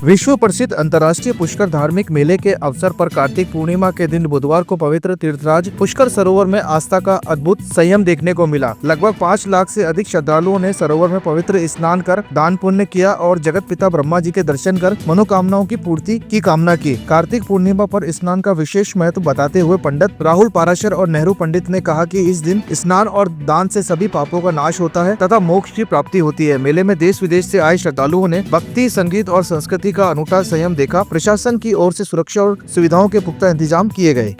विश्व प्रसिद्ध अंतर्राष्ट्रीय पुष्कर धार्मिक मेले के अवसर पर कार्तिक पूर्णिमा के दिन बुधवार को पवित्र तीर्थराज पुष्कर सरोवर में आस्था का अद्भुत संयम देखने को मिला। लगभग 5 लाख से अधिक श्रद्धालुओं ने सरोवर में पवित्र स्नान कर दान पुण्य किया और जगत पिता ब्रह्मा जी के दर्शन कर मनोकामनाओं की पूर्ति की कामना की। कार्तिक पूर्णिमा पर स्नान का विशेष महत्व बताते हुए पंडित राहुल पाराशर और नेहरू पंडित ने कहा कि इस दिन स्नान और दान से सभी पापों का नाश होता है तथा मोक्ष की प्राप्ति होती है। मेले में देश विदेश से आए श्रद्धालुओं ने भक्ति, संगीत और संस्कृति का अनूठा संयम देखा। प्रशासन की ओर से सुरक्षा और सुविधाओं के पुख्ता इंतजाम किए गए।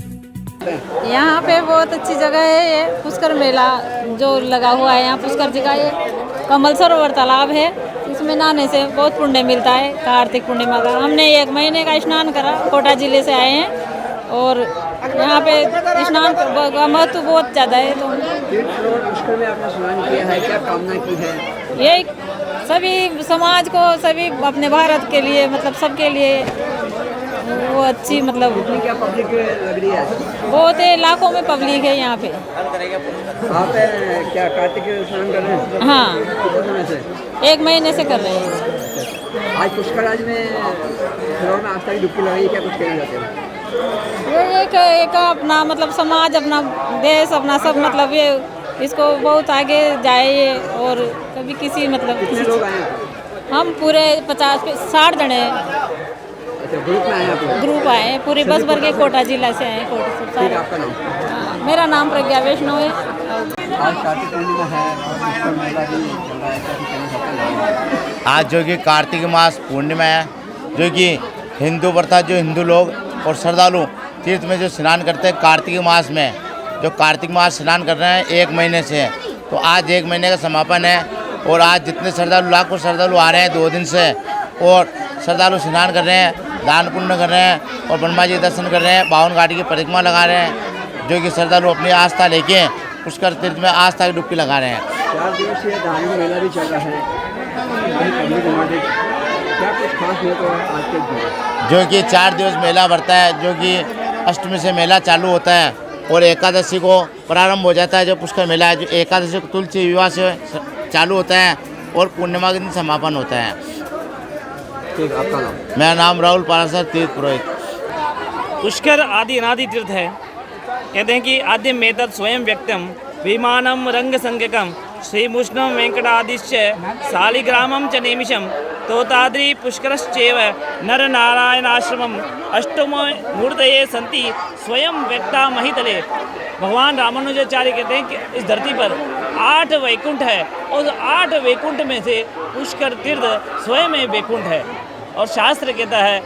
यहाँ पे बहुत अच्छी जगह है ये पुष्कर मेला जो लगा हुआ है। यहाँ पुष्कर जी का ये कमल सरोवर तालाब है, इसमें नहाने से बहुत पुण्य मिलता है। कार्तिक पूर्णिमा का हमने 1 महीने का स्नान करा, कोटा जिले से आए हैं और यहाँ पे स्नान का महत्व बहुत ज़्यादा है। तो पुष्कर में आपने स्नान किया है, क्या कामना की है? ये सभी समाज को, सभी अपने भारत के लिए, मतलब सबके लिए वो अच्छी, मतलब क्या पब्लिक लग रही है? बहुत है, लाखों में पब्लिक है यहाँ पे। आप क्या कार्तिक स्नान कर रहे हैं? हाँ, कितने समय से? 1 महीने से कर रहे हैं। आज पुष्कर में सरोवर में आस्था की डुबकी लगाई, क्या कुछ कहना चाहते हैं? ये एक अपना, मतलब समाज, अपना देश, अपना सब, मतलब ये इसको बहुत आगे जाए और कभी किसी, मतलब कितने लोग आए हैं? हम पूरे 50-60 जने अच्छा, ग्रुप में आए हैं आप? ग्रुप आए हैं, पूरी बस भर के कोटा जिला से आए हैं। कोटा से सारे। आपका नाम? मेरा नाम प्रज्ञा वैष्णव है। आज कार्तिक पूर्णिमा है और पुष्कर मेला भी चल रहा है, क्या कुछ कहना चाहते हैं? आज जो कि कार्तिक मास पूर्णिमा है, जो कि हिंदू अर्थात जो हिंदू लोग और श्रद्धालु तीर्थ में जो स्नान करते हैं कार्तिक मास में, जो कार्तिक मास स्नान कर रहे हैं 1 महीने से, तो आज 1 महीने का समापन है। और आज जितने श्रद्धालु, लाखों श्रद्धालु आ रहे हैं 2 दिन से, और श्रद्धालु स्नान कर रहे हैं, दान पुण्य कर रहे हैं और ब्रह्मा जी के दर्शन कर रहे हैं, 52 घाटी की परिक्रमा लगा रहे हैं, जो कि श्रद्धालु अपनी आस्था लेके पुष्कर तीर्थ में आस्था की डुबकी लगा रहे हैं। 4 दिवसीय धार्मिक मेला भी चल रहा है, क्या कुछ खास महत्व है आज के दिन? जो कि 4 दिवस मेला भरता है, जो कि अष्टमी से मेला चालू होता है और एकादशी को प्रारंभ हो जाता है। जो पुष्कर मेला है, जो एकादशी को तुलसी विवाह से चालू होता है और पूर्णिमा के दिन समापन होता है। ठीक, आपका नाम? मेरा नाम राहुल पाराशर, तीर्थ पुरोहित। पुष्कर आदि अनादि तीर्थ है। कहते हैं कि आद्यम मेतत् स्वयं व्यक्तम विमानम रंग संज्ञकम श्रीमुष्णम वेंकटादिश्च शालिग्रामम च नेमिषम तोताद्रि पुष्करश्चैव नर नारायणाश्रमम अष्टमो मूर्तये संति स्वयं व्यक्ता महितले। भगवान रामानुजाचार्य कहते हैं कि इस धरती पर 8 वैकुंठ है और 8 वैकुंठ में से पुष्कर तीर्थ स्वयं में वैकुंठ है। और शास्त्र कहता है,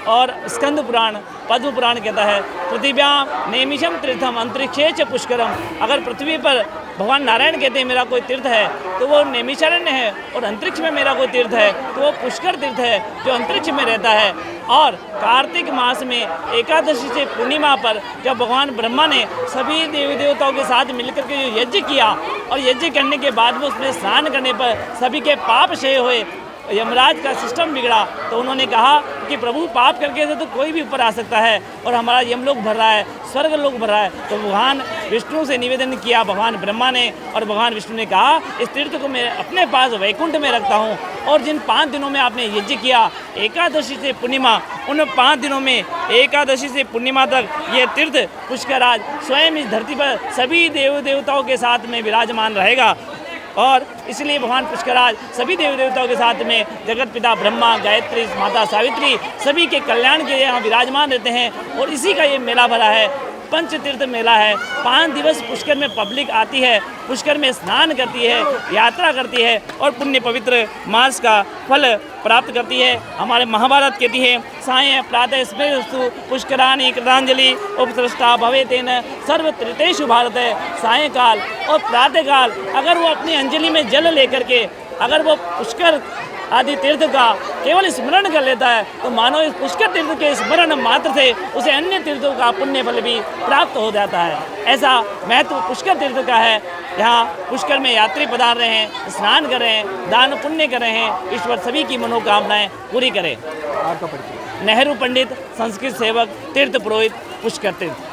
और स्कंद पुराण, पद्म पुराण कहता है, पृथ्व्यां नेमिषम तीर्थम अंतरिक्षे च पुष्करम। अगर पृथ्वी पर भगवान नारायण कहते हैं मेरा कोई तीर्थ है तो वो नैमिषारण्य है, और अंतरिक्ष में मेरा कोई तीर्थ है तो वो पुष्कर तीर्थ है जो अंतरिक्ष में रहता है। और कार्तिक मास में एकादशी से पूर्णिमा पर जब भगवान ब्रह्मा ने सभी देवी देवताओं के साथ मिलकर के जो यज्ञ किया, और यज्ञ करने के बाद में उसमें स्नान करने पर सभी के पाप क्षय हुए, यमराज का सिस्टम बिगड़ा, तो उन्होंने कहा कि प्रभु पाप करके तो कोई भी ऊपर आ सकता है और हमारा यमलोक भर रहा है, स्वर्ग लोक भर रहा है। तो भगवान विष्णु से निवेदन किया भगवान ब्रह्मा ने, और भगवान विष्णु ने कहा इस तीर्थ को मैं अपने पास वैकुंठ में रखता हूँ। और जिन 5 दिनों में आपने यज्ञ किया, एकादशी से पूर्णिमा, उन 5 दिनों में एकादशी से पूर्णिमा तक ये तीर्थ पुष्कराज स्वयं इस धरती पर सभी देव देवताओं के साथ में विराजमान रहेगा। और इसलिए भगवान पुष्कराज सभी देवी देवताओं के साथ में जगत पिता ब्रह्मा, गायत्री, माता सावित्री सभी के कल्याण के लिए यहाँ विराजमान रहते हैं। और इसी का ये मेला भरा है, पंचतीर्थ मेला है। 5 दिवस पुष्कर में पब्लिक आती है, पुष्कर में स्नान करती है, यात्रा करती है और पुण्य पवित्र मास का फल प्राप्त करती है। हमारे महाभारत कहती है, सायं प्रातः स्मृतस्तु पुष्कराणि कृतांजलि उपसृष्टा भवे तेन सर्वतीर्थेषु भारत। सायंकाल और प्रातःकाल अगर वो अपनी अंजलि में जल लेकर के अगर वो पुष्कर आदि तीर्थ का केवल स्मरण कर लेता है तो मानो इस पुष्कर तीर्थ के स्मरण मात्र से उसे अन्य तीर्थों का पुण्य फल भी प्राप्त हो जाता है। ऐसा महत्व पुष्कर तीर्थ का है। यहाँ पुष्कर में यात्री पधार रहे हैं, स्नान कर रहे हैं, दान पुण्य कर रहे हैं। ईश्वर सभी की मनोकामनाएं पूरी करे। आपका परिचय? नेहरू पंडित, संस्कृत सेवक, तीर्थ पुरोहित, पुष्कर तीर्थ।